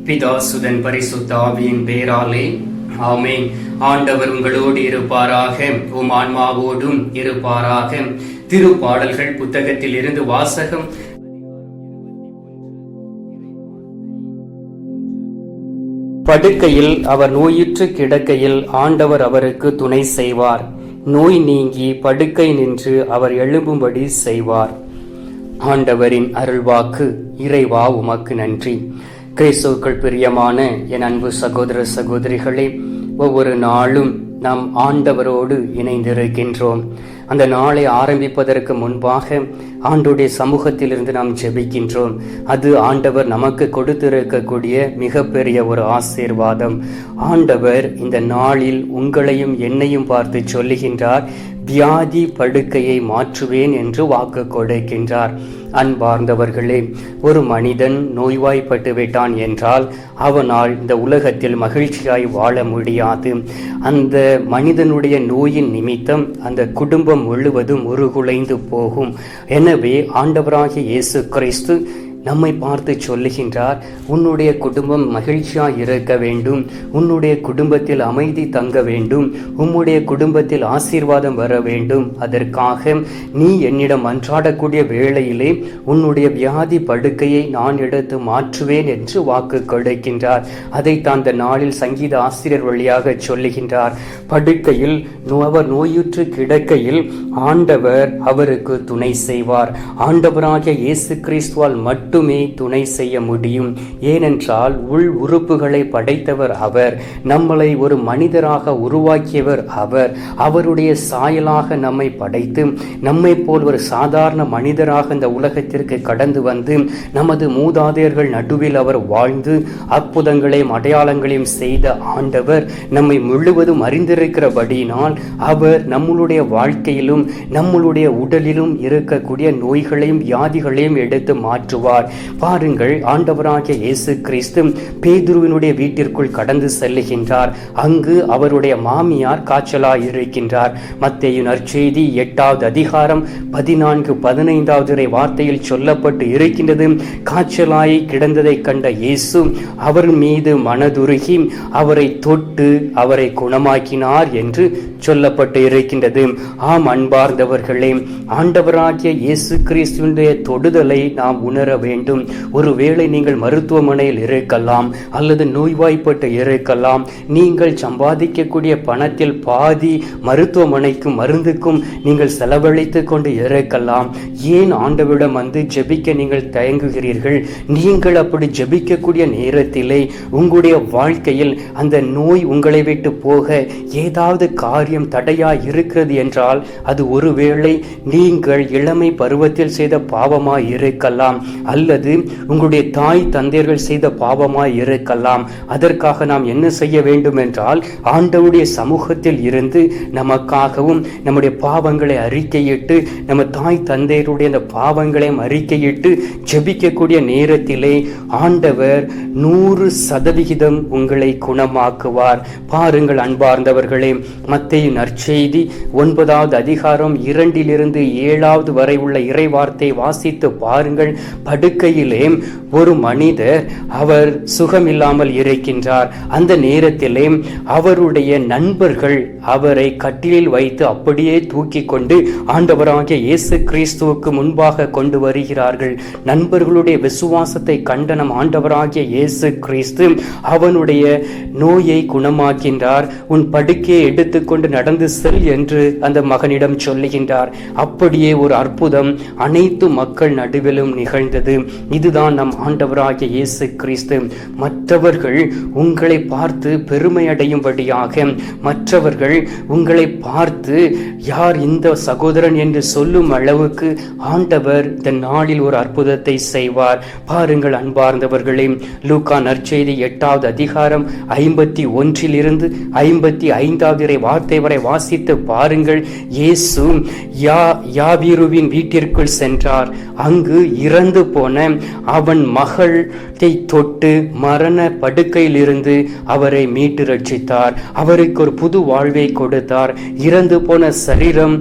பிதா சுதன் பரிசுத்த ஆவியின் பேராலே ஆமென். ஆண்டவர் உங்களோடு இருப்பாராக, உம் ஆன்மாவோடும் இருப்பாராக. திருப்பாடல்கள் புத்தகத்தில் இருந்து வாசகம். படுக்கையில் அவர் நோயுற்று கிடக்கையில் ஆண்டவர் அவருக்கு துணை செய்வார். நோய் நீங்கி படுக்கை நின்று அவர் எழும்பும்படி செய்வார். ஆண்டவரின் அருள்வாக்கு. இறைவா உமக்கு நன்றி. கிறிஸ்துவுக்குள் பிரியமான என் அன்பு சகோதர சகோதரிகளே, ஒவ்வொரு நாளும் நாம் ஆண்டவரோடு இணைந்திருக்கின்றோம். அந்த நாளை ஆரம்பிப்பதற்கு முன்பாக ஆண்டோடைய சமூகத்திலிருந்து நாம் ஜெபிக்கின்றோம். அது ஆண்டவர் நமக்கு கொடுத்திருக்கக்கூடிய மிகப்பெரிய ஒரு ஆசீர்வாதம். ஆண்டவர் இந்த நாளில் உங்களையும் என்னையும் பார்த்து சொல்லுகின்றார், வியாதி படுக்கையை மாற்றுவேன் என்று வாக்கு கொடுக்கின்றார். அன்பார்ந்தவர்களே, ஒரு மனிதன் நோய்வாய்ப்பட்டு விட்டான் என்றால் அவனால் இந்த உலகத்தில் மகிழ்ச்சியாய் வாழ முடியாது. அந்த மனிதனுடைய நோயின் நிமித்தம் அந்த குடும்பம் முழுவதும் உருகுலைந்து போகும். எனவே ஆண்டவராகிய இயேசு கிறிஸ்து நம்மை பார்த்து சொல்லுகின்றார், உன்னுடைய குடும்பம் மகிழ்ச்சியாய் இருக்க வேண்டும், உன்னுடைய குடும்பத்தில் அமைதி தங்க வேண்டும், உம்முடைய குடும்பத்தில் ஆசீர்வாதம் வர வேண்டும். அதற்காக நீ என்னிடம் அன்றாடக்கூடிய வேளையிலே உன்னுடைய வியாதி படுக்கையை நான் எடுத்து மாற்றுவேன் என்று வாக்கு கொடுக்கின்றார். அதைத்தான் அந்த நாளில் சங்கீத ஆசிரியர் வழியாக சொல்லுகின்றார். படுக்கையில் அவர் நோயுற்று கிடக்கையில் ஆண்டவர் அவருக்கு துணை செய்வார். ஆண்டவராகிய இயேசு கிறிஸ்துவால் மட்டுமே துணை செய்ய முடியும். ஏனென்றால் உள் உறுப்புகளை படைத்தவர் அவர், நம்மளை ஒரு மனிதராக உருவாக்கியவர் அவர். அவருடைய சாயலாக நம்மை படைத்து நம்மை போல் ஒரு சாதாரண மனிதராக இந்த உலகத்திற்கு கடந்து வந்து நமது மூதாதையர்கள் நடுவில் அவர் வாழ்ந்து அற்புதங்களையும் அடையாளங்களையும் செய்த ஆண்டவர் நம்மை முழுவதும் அறிந்திருக்கிறபடியினால் அவர் நம்மளுடைய வாழ்க்கையிலும் நம்மளுடைய உடலிலும் இருக்கக்கூடிய நோய்களையும் வியாதிகளையும் எடுத்து மாற்றுவார். பாருங்கள், ஆண்டவராகிய இயேசு கிறிஸ்து பேதுருவினுடைய வீட்டிற்குள் கடந்து செல்லுகின்றார். அங்கு அவருடைய மாமியார் காய்ச்சலாய் இருக்கின்றார். மத்தேயு நற்செய்தி 8வது அதிகாரம் 14-15 வார்த்தையில் சொல்லப்பட்டு இருக்கின்றது. காய்ச்சலாய் கிடந்ததை கண்ட இயேசு அவர் மீது மனதுருகி அவரை தொட்டு அவரை குணமாக்கினார் என்று சொல்லப்பட்டு இருக்கின்றது. ஆம் அன்பார்ந்தவர்களே, ஆண்டவராகிய இயேசு கிறிஸ்துவினுடைய தொடுதலை நாம் உணர வேண்டும். ஒருவேளை நீங்கள் மருத்துவமனையில் இருக்கலாம் அல்லது நோய்வாய்ப்பட்டு இருக்கலாம். நீங்கள் சம்பாதிக்கக்கூடிய பணத்தில் பாதி மருத்துவமனைக்கும் மருந்துக்கும் நீங்கள் செலவழித்து கொண்டு இருக்கலாம். ஏன் ஆண்டவரிடம் வந்து ஜெபிக்க நீங்கள் தயங்குகிறீர்கள்? நீங்கள் அப்படி ஜெபிக்கக்கூடிய நேரத்திலே உங்களுடைய வாழ்க்கையில் அந்த நோய் உங்களை விட்டு போக ஏதாவது காரியம் தடையாய் இருக்கிறது என்றால் அது ஒருவேளை நீங்கள் இளமை பருவத்தில் செய்த பாவமாய் இருக்கலாம், அல்லது உங்களுடைய தாய் தந்தையர்கள் செய்த பாவமாய் இருக்கலாம். அதற்காக நாம் என்ன செய்ய வேண்டும் என்றால் ஆண்டவருடைய சமூகத்தில் இருந்து நமக்காகவும் நம்முடைய பாவங்களை அறிக்கையிட்டு நம்ம தாய் தந்தையருடைய அந்த பாவங்களையும் அறிக்கையிட்டு ஜெபிக்கக்கூடிய நேரத்திலே ஆண்டவர் 100% உங்களை குணமாக்குவார். பாருங்கள் அன்பார்ந்தவர்களே, மத்தேயு நற்செய்தி 9வது அதிகாரம் 2-7 வரை உள்ள இறைவார்த்தை வாசித்து பாருங்கள். படுக்கையிலே ஒரு மனிதர் அவர் சுகமில்லாமல் இருக்கின்றார். அந்த நேரத்திலே அவருடைய நண்பர்கள் அவரை கட்டிலில் வைத்து அப்படியே தூக்கி கொண்டு ஆண்டவராகிய இயேசு கிறிஸ்துவுக்கு முன்பாக கொண்டு வருகிறார்கள். நண்பர்களுடைய விசுவாசத்தை கண்ட நம் ஆண்டவராகிய இயேசு கிறிஸ்து அவனுடைய நோயை குணமாக்கின்றார். உன் படுக்கையை எடுத்துக்கொண்டு நடந்து செல் என்று அந்த மகனிடம் சொல்லுகின்றார். அப்படியே ஒரு அற்புதம் அனைத்து மக்கள் நடுவிலும் நிகழ்ந்தது. இதுதான் நம் ஆண்டவராகிய இயேசு கிறிஸ்து. மற்றவர்கள் உங்களை பார்த்து பெருமை அடையும்படியாக, மற்றவர்கள் உங்களை பார்த்து யார் இந்த சகோதரன் என்று சொல்லும் அளவுக்கு ஆண்டவர் இந்த நாளில் ஒரு அற்புதத்தை செய்வார். பாருங்கள் அன்பார்ந்தவர்களே, லூக்கா நற்செய்தி 8வது அதிகாரம் 51 55 வார்த்தை வரை வாசித்து பாருங்கள். இயேசு யாவீருவின் வீட்டிற்குள் சென்றார். அங்கு இறந்து போன அவன் மகளை தொட்டு மரண படுக்கையில் இருந்து அவரை மீட்டு ரட்சித்தார். அவருக்கு ஒரு புது வாழ்வை கொடுத்தார். இறந்து போன சரீரம்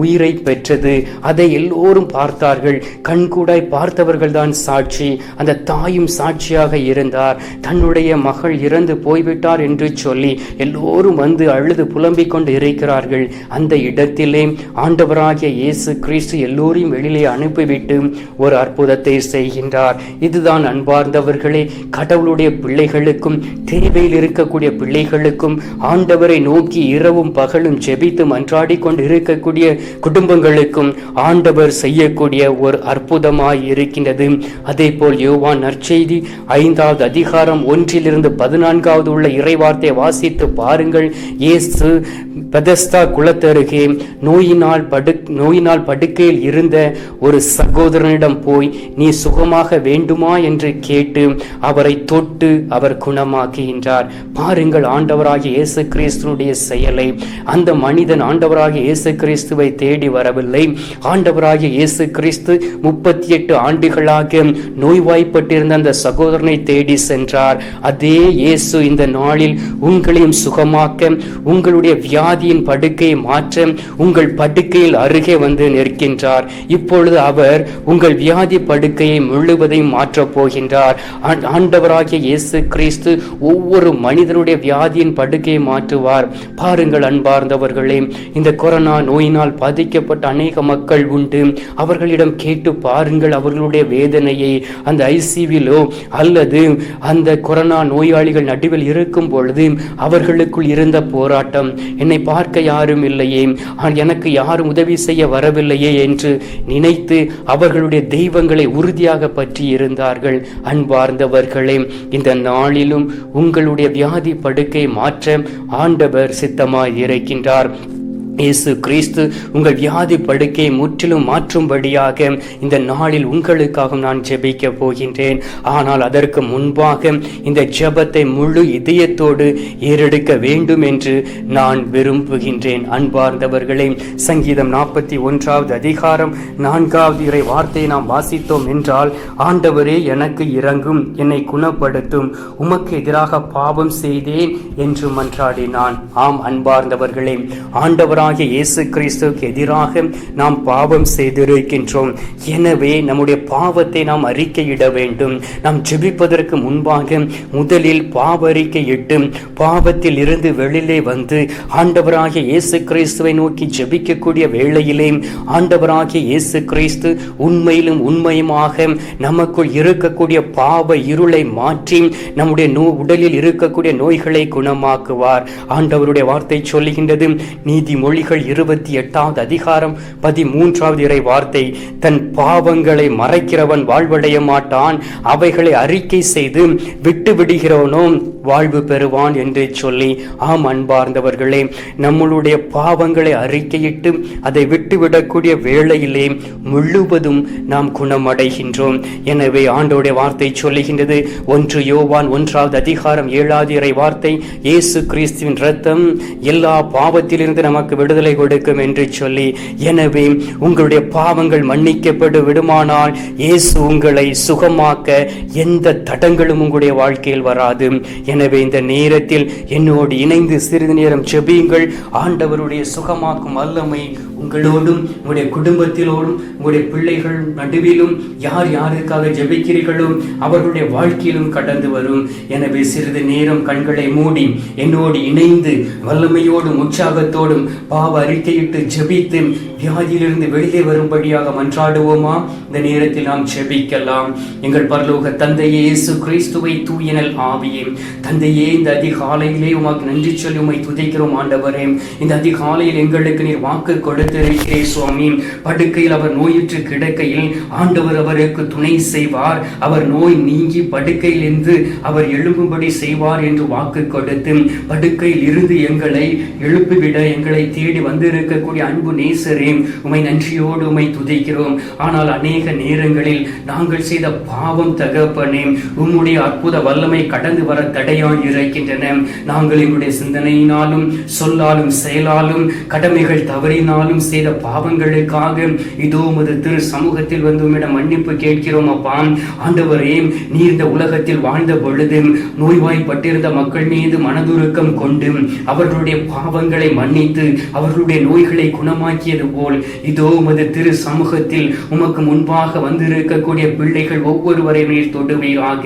உயிரை பெற்றது. அதை எல்லோரும் பார்த்தார்கள். கண்கூடாய் பார்த்தவர்கள் தான் சாட்சி. அந்த தாயும் சாட்சியாக இருந்தார். தன்னுடைய மகள் இறந்து போய்விட்டார் என்று சொல்லி எல்லோரும் வந்து அழுது புலம்பிக் கொண்டு இருக்கிறார்கள். அந்த இடத்திலே ஆண்டவராகிய இயேசு கிறிஸ்து எல்லோரையும் வெளியிலே அனுப்பிவிட்டு ஒரு அற்புதத்தை செய்கின்றார். இதுதான் அன்பார்ந்தவர்களே, கடவுளுடைய பிள்ளைகளுக்கும் தேவையில் இருக்கக்கூடிய பிள்ளைகளுக்கும் ஆண்டவரை நோக்கி இரவும் பகலும் ஜெபித்து மன்றாடி கொண்டு இருக்கக்கூடிய குடும்பங்களுக்கும் ஆண்டவர் செய்யக்கூடிய ஒரு அற்புதமாய் இருக்கின்றது. அதே போல் யோவான் நற்செய்தி 5வது அதிகாரம் 1-14 உள்ள இறைவார்த்தை வாசித்து பாருங்கள். இயேசு பெதஸ்தா குளத்தருகே நோயினால் படுக்கையில் இருந்த ஒரு சகோதரனிடம் போய் நீ சுகமாக வேண்டுமா என்று கேட்டு அவரை தொட்டு அவர் குணமாக்குகின்றார். பாருங்கள் ஆண்டவராகிய இயேசு கிறிஸ்துனுடைய செயலை. அந்த மனிதன் ஆண்டவராகிய இயேசு கிறிஸ்துவை தேடி வரவில்லை. ஆண்டவராகிய இயேசு கிறிஸ்து 38 ஆண்டுகளாக நோய்வாய்ப்பட்டிருந்த அந்த சகோதரனை தேடி சென்றார். அதே இயேசு இந்த நாளில் உங்களையும் சுகமாக்க, உங்களுடைய வியாதியின் படுக்கையை மாற்ற உங்கள் படுக்கையில் அருகே வந்து நிற்கின்றார். இப்பொழுது அவர் உங்கள் வியாதி படுக்கையை முழுவதையும் மாற்றப் போகின்றார். ஆண்டவராகிய இயேசு கிறிஸ்து ஒவ்வொரு மனிதனுடைய வியாதியின் படுக்கையை மாற்றுவார். பாருங்கள் அன்பார்ந்தவர்களே, இந்த கொரோனா நோயினால் பாதிக்கப்பட்ட அநேக மக்கள் உண்டு. அவர்களிடம் கேட்டு பாருங்கள் அவர்களுடைய வேதனையை. அந்த ஐசிவிலோ அல்லது அந்த கொரோனா நோயாளிகள் நடுவில் இருக்கும் பொழுது அவர்களுக்குள் இருந்த போராட்டம், என்னை பார்க்க யாரும் இல்லையே, எனக்கு யாரும் உதவி செய்ய வரவில்லையே என்று நினைத்து அவர்களுடைய தெய்வங்களை உறுதியாக பற்றி இருந்தார்கள். அன்பார்ந்தவர்களே, இந்த நாளிலும் உங்களுடைய வியாதி படுக்கை மாற்ற ஆண்டவர் சித்தமாய் இருக்கின்றார். இயேசு கிறிஸ்து உங்கள் வியாதி படுக்கையை முற்றிலும் மாற்றும்படியாக இந்த நாளில் உங்களுக்காக நான் ஜெபிக்க போகின்றேன். ஆனால் அதற்கு முன்பாக இந்த ஜெபத்தை முழு இதயத்தோடு ஏறெடுக்க வேண்டும் என்று நான் விரும்புகின்றேன். அன்பார்ந்தவர்களே, சங்கீதம் 41வது அதிகாரம் 4வது இறை வார்த்தையை நாம் வாசித்தோம் என்றால், ஆண்டவரே எனக்கு இரங்கும், என்னை குணப்படுத்தும், உமக்கு எதிராக பாவம் செய்தேன் என்று மன்றாடினான். ஆம் அன்பார்ந்தவர்களே, ஆண்டவராகிய இயேசு கிறிஸ்துவுக்கு எதிராக நாம் பாவம் செய்திருக்கின்றோம். எனவே நம்முடைய பாவத்தை நாம் அறிக்கையிட வேண்டும். நாம் ஜெபிப்பதற்கு முன்பாக முதலில் பாவ அறிக்கையிட்டு பாவத்தில் இருந்து வெளியிலே வந்து ஆண்டவராகிய இயேசு கிறிஸ்துவை நோக்கி ஜெபிக்கக்கூடிய வேளையிலே ஆண்டவராகிய இயேசு கிறிஸ்து உண்மையிலும் உண்மையுமாக நமக்குள் இருக்கக்கூடிய பாவ இருளை மாற்றி நம்முடைய உடலில் இருக்கக்கூடிய நோய்களை குணமாக்குவார். ஆண்டவருடைய வார்த்தை சொல்லுகின்றது, நீதிமொழிகள் 28வது அதிகாரம் 13வது இறை வார்த்தை, தன் பாவங்களை மறைக்கிறவன் வாழ்வடைய மாட்டான், அவைகளை அறிக்கை செய்து விட்டு விடுகிறவனோ வாழ்வு பெறுவான் என்று சொல்லி, ஆம் அன்பார்ந்தவர்களே, நம்மளுடைய பாவங்களை அறிக்கையிட்டு அதை விட்டுவிடக்கூடிய வேளையிலே முழுவதும் நாம் குணமடைகின்றோம். எனவே ஆண்டவருடைய வார்த்தை சொல்லுகின்றது, 1 யோவான் 1வது அதிகாரம் 7வது இறை வார்த்தை, இயேசு கிறிஸ்துவின் இரத்தம் எல்லா பாவத்திலிருந்து நமக்கு விடுதலை கொடுக்கும் என்று சொல்லி, எனவே உங்களுடைய பாவங்கள் மன்னிக்கப்பட்டு விடுமானால் இயேசு உங்களை சுகமாக்க எந்த தடங்களும் உங்களுடைய வாழ்க்கையில் வராது. எனவே இந்த நேரத்தில் என்னோடு இணைந்து சிறிது நேரம் ஜெபியுங்கள். ஆண்டவருடைய சுகமாக்கும் வல்லமை உங்களோடும் உங்களுடைய குடும்பத்திலோடும் உங்களுடைய பிள்ளைகள் நடுவிலும் யார் யாருக்காக ஜெபிக்கிறீர்களோ அவர்களுடைய வாழ்க்கையிலும் கடந்து வரும். எனவே சிறிது நேரம் கண்களை மூடி என்னோடு இணைந்து வல்லமையோடும் உற்சாகத்தோடும் பாவ அறிக்கையிட்டு ஜெபித்து வியாதியிலிருந்து வெளியே வரும்படியாக மன்றாடுவோமா? இந்த நேரத்தில் நாம் ஜெபிக்கலாம். எங்கள் பரலோக தந்தையே, இயேசு கிறிஸ்துவை தூயனல் ஆவியே, தந்தையே, இந்த அதிகாலையிலே உமக்கு நன்றி சொல்லி உம்மை துதிக்கிறோம். ஆண்டவரே, இந்த அதிகாலையில் எங்களுக்கு நீர் வாக்கு கொடுத்திருக்கிறே சுவாமி. படுக்கையில் அவர் நோயுற்று கிடக்கையில் ஆண்டவர் அவருக்கு துணை செய்வார், அவர் நோய் நீங்கி படுக்கையில் இருந்து அவர் எழும்பும்படி செய்வார் என்று வாக்கு கொடுத்து படுக்கையில் இருந்து எங்களை எழுப்பிவிட எங்களை தேடி வந்திருக்கக்கூடிய அன்பு நேசரே, உம்மை நன்றியோடு உம்மை துதிக்கிறோம். ஆனால் அநேக நேரங்களில் நாங்கள் செய்த பாவம் தகப்பனே உம்முடைய அற்புத வல்லமை கடந்து வர தடையாய் இருக்கின்றன. நாங்கள் எங்களுடைய சிந்தனையினாலும் சொல்லாலும் செயலாலும் கடமைகள் தவறினாலும் செய்த பாவங்களுக்காக இதோ உமது திரு சமூகத்தில் வந்து உம்மிடம் மன்னிப்பு கேட்கிறோம் அப்பா. ஆண்டவரே, நீர் இந்த உலகத்தில் வாழ்ந்த பொழுது நோய்வாய்ப்பட்டிருந்த மக்கள் மீது மனதுருக்கம் கொண்டு அவர்களுடைய பாவங்களை மன்னித்து அவர்களுடைய நோய்களை குணமாக்கியது போல் இதோ உமது திரு சமூகத்தில் உமக்கு முன்பாக வந்திருக்கக்கூடிய பிள்ளைகள் ஒவ்வொருவரையும் நீர் தொடுவீராக.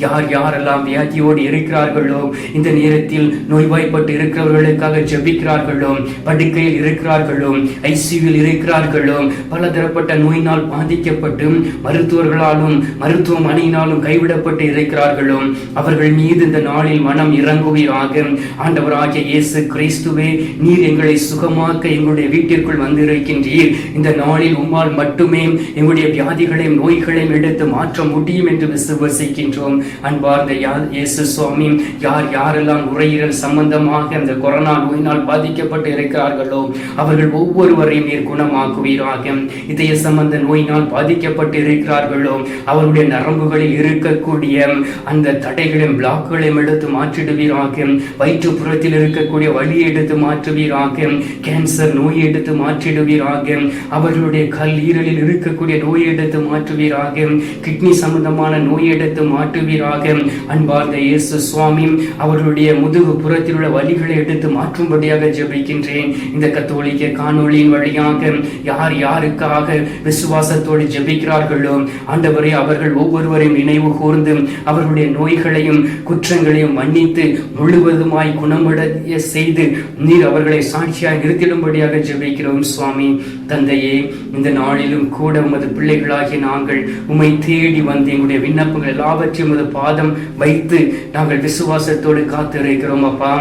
யார் யாரெல்லாம் வியாதியோடு இருக்கிறார்களோ, இந்த நேரத்தில் நோய்வாய்ப்பட்டு இருக்கிறவர்களுக்காக ஜெபிக்கிறார்களோ, படுக்கையில் இருக்கிறார்களோ, ஐசியூவில் இருக்கிறார்களோ, பலதரப்பட்ட நோயினால் பாதிக்கப்பட்டு மருத்துவர்களாலும் மருத்துவமனையினாலும் கைவிடப்பட்டு இருக்கிறார்களோ, அவர்கள் மீது இந்த நாளில் மனம் இறங்குவீராக. ஆண்டவராகிய இயேசு கிறிஸ்துவே, நீர் எங்களை சுகமாக்க எங்களுடைய வீட்டிற்குள் வந்திருக்கின்றீர். இந்த நாளில் உம்மால் மட்டுமே எங்களுடைய வியாதிகளையும் நோய்களையும் எடுத்து மாற்ற முடியும் என்று விசுவசிக்கின்றோம். அன்பார்ந்த இயேசு சுவாமி, யார் யாரெல்லாம் நுரையீரல் சம்பந்தமாக அந்த கொரோனா நோயினால் பாதிக்கப்பட்டு இருக்கிறார்களோ அவர்கள் ஒவ்வொருவரையும் நீர் குணமாக்குவீராக. இதய சம்பந்த நோயினால் பாதிக்கப்பட்டு இருக்கிறார்களோ அவருடைய நரம்புகளில் இருக்கக்கூடிய அந்த தடைகளையும் பிளாக்குகளையும் எடுத்து மாற்றிடுவீராக. வயிற்றுப்புறத்தில் இருக்கக்கூடிய வலியை எடுத்து மாற்றுவீராக. கேன்சர் நோயை எடுத்து மாற்றிடுவீராக. அவர்களுடைய கல்லீரலில் இருக்கக்கூடிய நோயை எடுத்து மாற்றுவீராக. கிட்னி சம்பந்தமான நோயை எடுத்து மாற்றுவீராக. அன்பார்ந்த இயேசு சுவாமி, அவர்களுடைய முதுகு புறத்தில் உள்ள வலிகளை எடுத்து மாற்றும்படியாக ஜெபிக்கின்றேன். இந்த கத்தோலிக்க காணொளியின் வழியாக யார் யாருக்காக விசுவாசத்தோடு ஜெபிக்கிறார்களோ ஆண்டவரே, அவர்கள் ஒவ்வொருவரையும் நினைவு கூர்ந்து அவர்களுடைய நோய்களையும் குற்றங்களையும் மன்னித்து முழுவதுமாய் குணமடைய செய்து நீர் அவர்களை சாட்சியாக நிறுத்திடும்படியாக ஜெபிக்கிறோம். சுவாமி தந்தையே, இந்த நாளிலும் கூட உமது பிள்ளைகளாகிய நாங்கள் உம்மை தேடி வந்து எங்களுடைய விண்ணப்பங்கள் எல்லாவற்றையும் உமது பாதம் வைத்து நாங்கள் விசுவாசத்தோடு காத்திருக்கிறோம். அப்பா,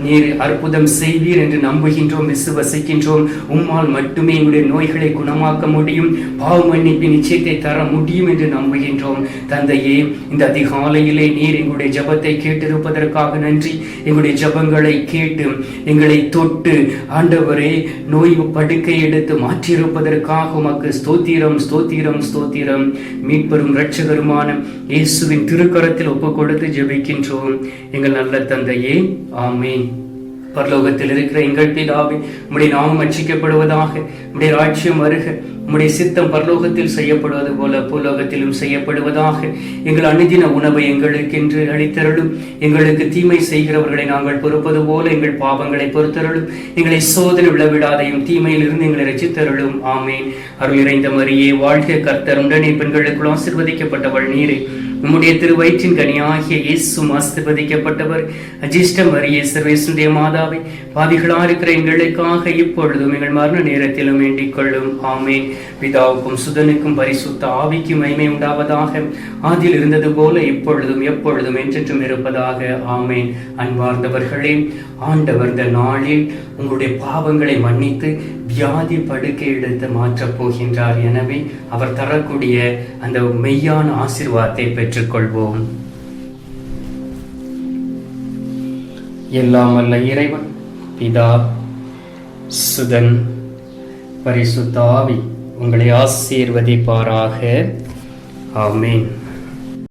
நீர் அற்புதம் செய்வீர் என்று நம்புகின்றோம், விசுவசிக்கின்றோம். உம்மால் மட்டுமே எங்களுடைய நோய்களை குணமாக்க முடியும், பாவ மன்னிப்பின் நிச்சயத்தை தர முடியும் என்று நம்புகின்றோம். தந்தையே, இந்த அதிகாலையிலே நீர் எங்களுடைய ஜபத்தை கேட்டிருப்பதற்காக நன்றி. எங்களுடைய ஜபங்களை கேட்டு எங்களை தொட்டு ஆண்டவரே நோய் படுக்கை எடுத்து மாற்றியிருப்பதற்காக உமக்கு ஸ்தோத்திரம், ஸ்தோத்திரம், ஸ்தோத்திரம். மீட்பெரும் இரட்சகருமான இயேசுவின் திருக்கரத்தில் ஒப்புக் கொடுத்து ஜெபிக்கின்றோம் எங்கள் நல்ல தந்தையே, ஆமீன். பரலோகத்தில் இருக்கிற எங்கள் பிதாவே, உம்முடைய நாமம் அர்ச்சிக்கப்படுவதாக, உம்முடைய ராஜ்யம் வருக, உம்முடைய சித்தம் பரலோகத்தில் செய்யப்படுவது போல பூலோகத்திலும் செய்யப்படுவதாக. எங்கள் அனுதின உணவை எங்களுக்கென்று அளித்தருளும். எங்களுக்கு தீமை செய்கிறவர்களை நாங்கள் பொறுப்பது போல எங்கள் பாவங்களை பொறுத்தருளும். எங்களை சோதனை விழவிடாதையும் தீமையில் இருந்து எங்களை ரட்சித்தருளும். ஆமேன். அருள் நிறைந்த மரியே வாழ்க, கர்த்தர் உடனே பெண்களுக்குள் ஆசீர்வதிக்கப்பட்டவள் நீரே. உம்முடைய திருவயிற்றின் கனியாகிய இயேசுவும் ஆசீர்வதிக்கப்பட்டவர். அஜிஷ்ட மரியே, சர்வேசுடைய மாதாவை, பாவிகளா இருக்கிற எங்களுக்காக இப்பொழுதும் எங்கள் மரண நேரத்திலும் வேண்டிக் கொள்ளும். ஆமேன். பிதாவுக்கும் சுதனுக்கும் பரிசுத்த ஆவிக்கும் மகிமை உண்டாவதாக. ஆதியில் இருந்தது போல இப்பொழுதும் எப்பொழுதும் என்றென்றும் இருப்பதாக. ஆமேன். அன்பார்ந்தவர்களே, ஆண்டவர் இந்த நாளில் உங்களுடைய பாவங்களை மன்னித்து வியாதி படுக்கை எடுத்து மாற்றப் போகின்றார். எனவே அவர் தரக்கூடிய அந்த மெய்யான ஆசீர்வாதத்தை பெற்றுக்கொள்வோம். எல்லாம் வல்ல இறைவன் பிதா, சுதன், பரிசுத்த ஆவி உங்களை ஆசீர்வதிப்பாராக. ஆமேன்.